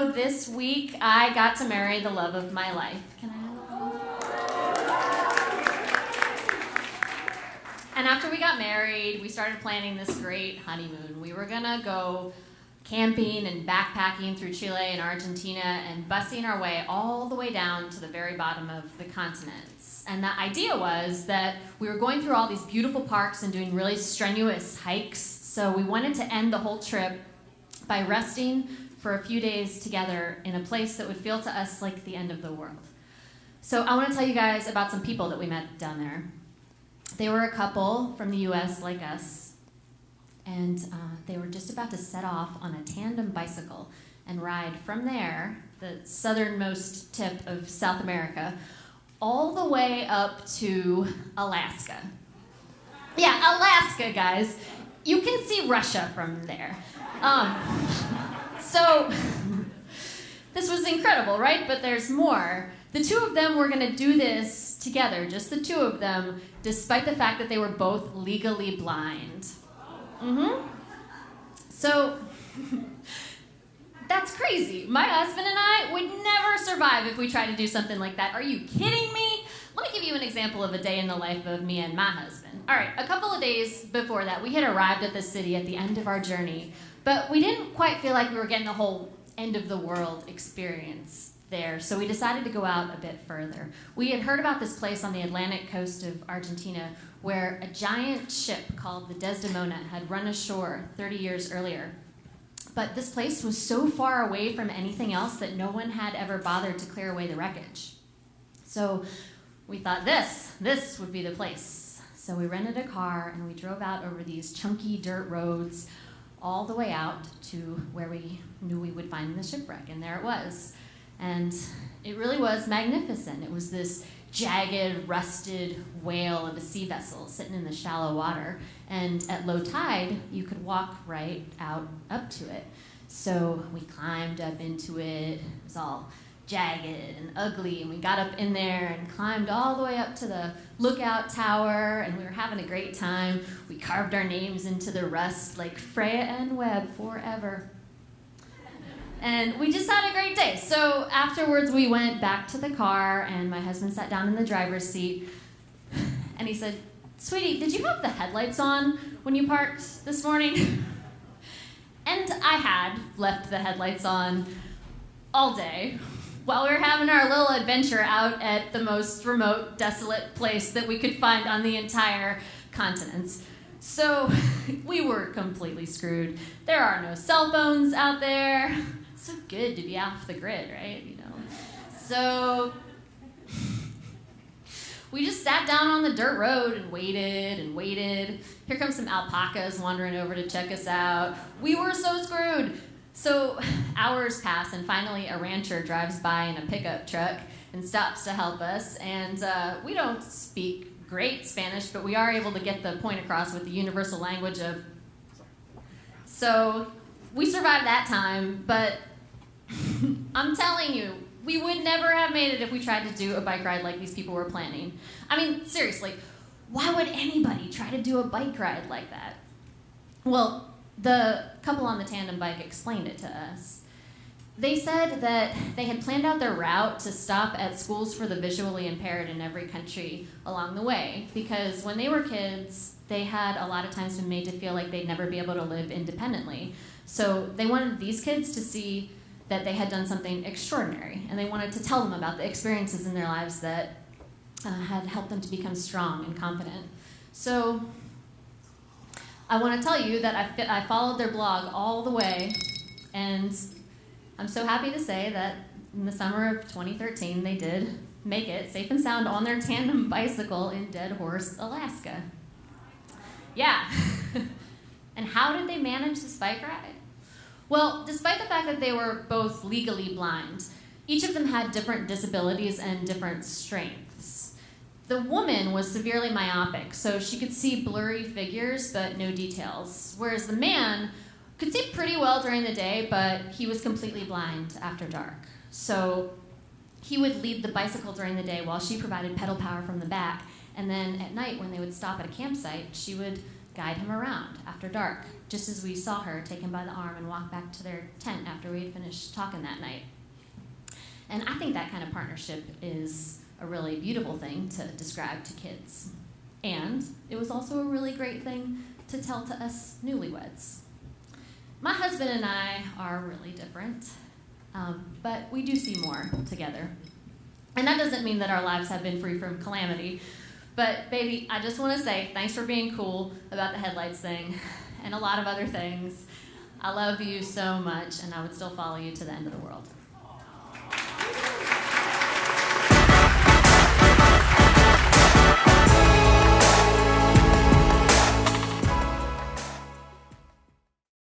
so this week I got to marry the love of my life. Can I have one? And after we got married, we started planning this great honeymoon. We were gonna go camping and backpacking through Chile and Argentina and busing our way all the way down to the very bottom of the continents. And the idea was that we were going through all these beautiful parks and doing really strenuous hikes, so we wanted to end the whole trip by resting for a few days together in a place that would feel to us like the end of the world. So I want to tell you guys about some people that we met down there. They were a couple from the US like us, and they were just about to set off on a tandem bicycle and ride from there, the southernmost tip of South America, all the way up to Alaska. Yeah, Alaska, guys. You can see Russia from there. So this was incredible, right? But there's more. The two of them were going to do this together, just the two of them, despite the fact that they were both legally blind. So that's crazy. My husband and I would never survive if we tried to do something like that. Are you kidding me? Let me give you an example of a day in the life of me and my husband. All right, a couple of days before that, we had arrived at the city at the end of our journey, but we didn't quite feel like we were getting the whole end of the world experience there, so we decided to go out a bit further. We had heard about this place on the Atlantic coast of Argentina where a giant ship called the Desdemona had run ashore 30 years earlier. But this place was so far away from anything else that no one had ever bothered to clear away the wreckage. So we thought this would be the place. So we rented a car and we drove out over these chunky dirt roads all the way out to where we knew we would find the shipwreck, and there it was. And it really was magnificent. It was this jagged, rusted whale of a sea vessel sitting in the shallow water. And at low tide, you could walk right out up to it. So we climbed up into it. It was all jagged and ugly, and we got up in there and climbed all the way up to the lookout tower, and we were having a great time. We carved our names into the rust like Freya and Webb forever. And we just had a great day. So afterwards, we went back to the car, and my husband sat down in the driver's seat, and he said, "Sweetie, did you have the headlights on when you parked this morning?" And I had left the headlights on all day while we were having our little adventure out at the most remote, desolate place that we could find on the entire continent. So we were completely screwed. There are no cell phones out there. It's so good to be off the grid, right? You know. So we just sat down on the dirt road and waited and waited. Here comes some alpacas wandering over to check us out. We were so screwed. So hours pass, and finally a rancher drives by in a pickup truck and stops to help us. And we don't speak great Spanish, but we are able to get the point across with the universal language of... So we survived that time, but I'm telling you, we would never have made it if we tried to do a bike ride like these people were planning. I mean, seriously, why would anybody try to do a bike ride like that? Well, the couple on the tandem bike explained it to us. They said that they had planned out their route to stop at schools for the visually impaired in every country along the way, because when they were kids, they had a lot of times been made to feel like they'd never be able to live independently. So they wanted these kids to see that they had done something extraordinary, and they wanted to tell them about the experiences in their lives that had helped them to become strong and confident. So I want to tell you that I followed their blog all the way, and I'm so happy to say that in the summer of 2013, they did make it safe and sound on their tandem bicycle in Dead Horse, Alaska. Yeah. And how did they manage this bike ride? Well, despite the fact that they were both legally blind, each of them had different disabilities and different strengths. The woman was severely myopic, so she could see blurry figures but no details, whereas the man could see pretty well during the day, but he was completely blind after dark. So he would lead the bicycle during the day while she provided pedal power from the back, and then at night when they would stop at a campsite, she would guide him around after dark, just as we saw her take him by the arm and walk back to their tent after we had finished talking that night. And I think that kind of partnership is a really beautiful thing to describe to kids. And it was also a really great thing to tell to us newlyweds. My husband and I are really different, but we do see more together. And that doesn't mean that our lives have been free from calamity. But, baby, I just want to say thanks for being cool about the headlights thing and a lot of other things. I love you so much, and I would still follow you to the end of the world.